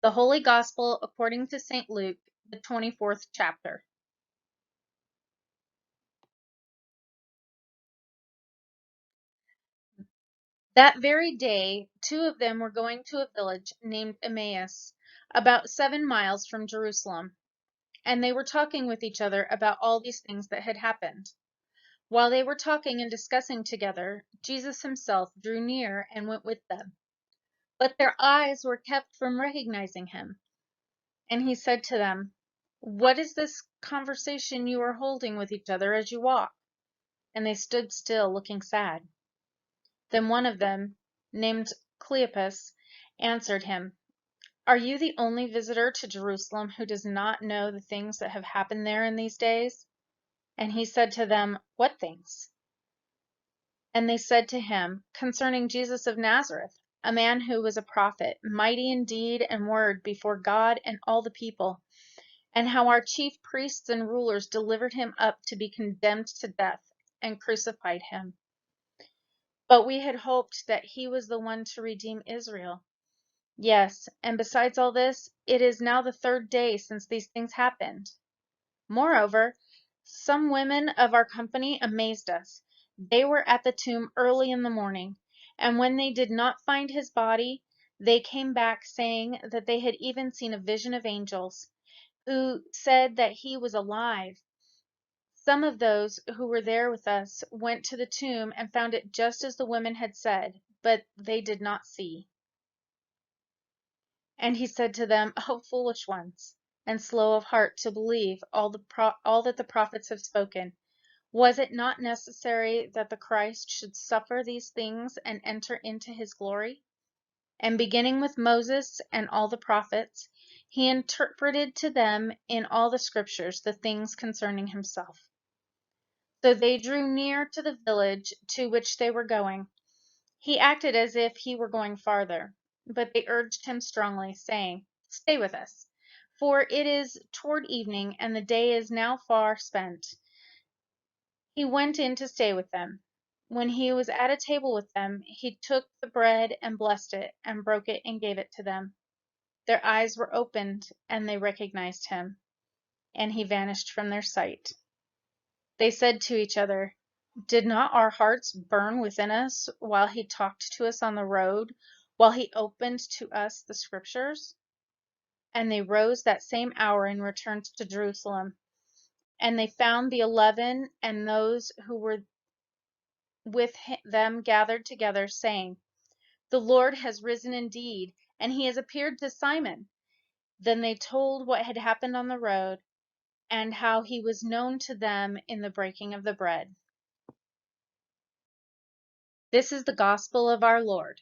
The Holy Gospel according to St. Luke, the 24th chapter. That very day, two of them were going to a village named Emmaus, about 7 miles from Jerusalem, and they were talking with each other about all these things that had happened. While they were talking and discussing together, Jesus himself drew near and went with them. But their eyes were kept from recognizing him. And he said to them, "What is this conversation you are holding with each other as you walk?" And they stood still, looking sad. Then one of them, named Cleopas, answered him, "Are you the only visitor to Jerusalem who does not know the things that have happened there in these days?" And he said to them, "What things?" And they said to him, "Concerning Jesus of Nazareth, a man who was a prophet, mighty in deed and word before God and all the people, and how our chief priests and rulers delivered him up to be condemned to death and crucified him. But we had hoped that he was the one to redeem Israel. Yes, and besides all this, it is now the third day since these things happened. Moreover, some women of our company amazed us. They were at the tomb early in the morning, and when they did not find his body, they came back saying that they had even seen a vision of angels, who said that he was alive. Some of those who were there with us went to the tomb and found it just as the women had said, but they did not see." And he said to them, "O foolish ones, and slow of heart to believe all that the prophets have spoken. Was it not necessary that the Christ should suffer these things and enter into his glory?" And beginning with Moses and all the prophets, he interpreted to them in all the scriptures the things concerning himself. So they drew near to the village to which they were going. He acted as if he were going farther, but they urged him strongly, saying, "Stay with us, for it is toward evening, and the day is now far spent." He went in to stay with them. When he was at a table with them, he took the bread and blessed it, and broke it and gave it to them. Their eyes were opened, and they recognized him, and he vanished from their sight. They said to each other, "Did not our hearts burn within us while he talked to us on the road, while he opened to us the scriptures?" And they rose that same hour and returned to Jerusalem. And they found the 11 and those who were with them gathered together, saying, "The Lord has risen indeed, and he has appeared to Simon." Then they told what had happened on the road, and how he was known to them in the breaking of the bread. This is the gospel of our Lord.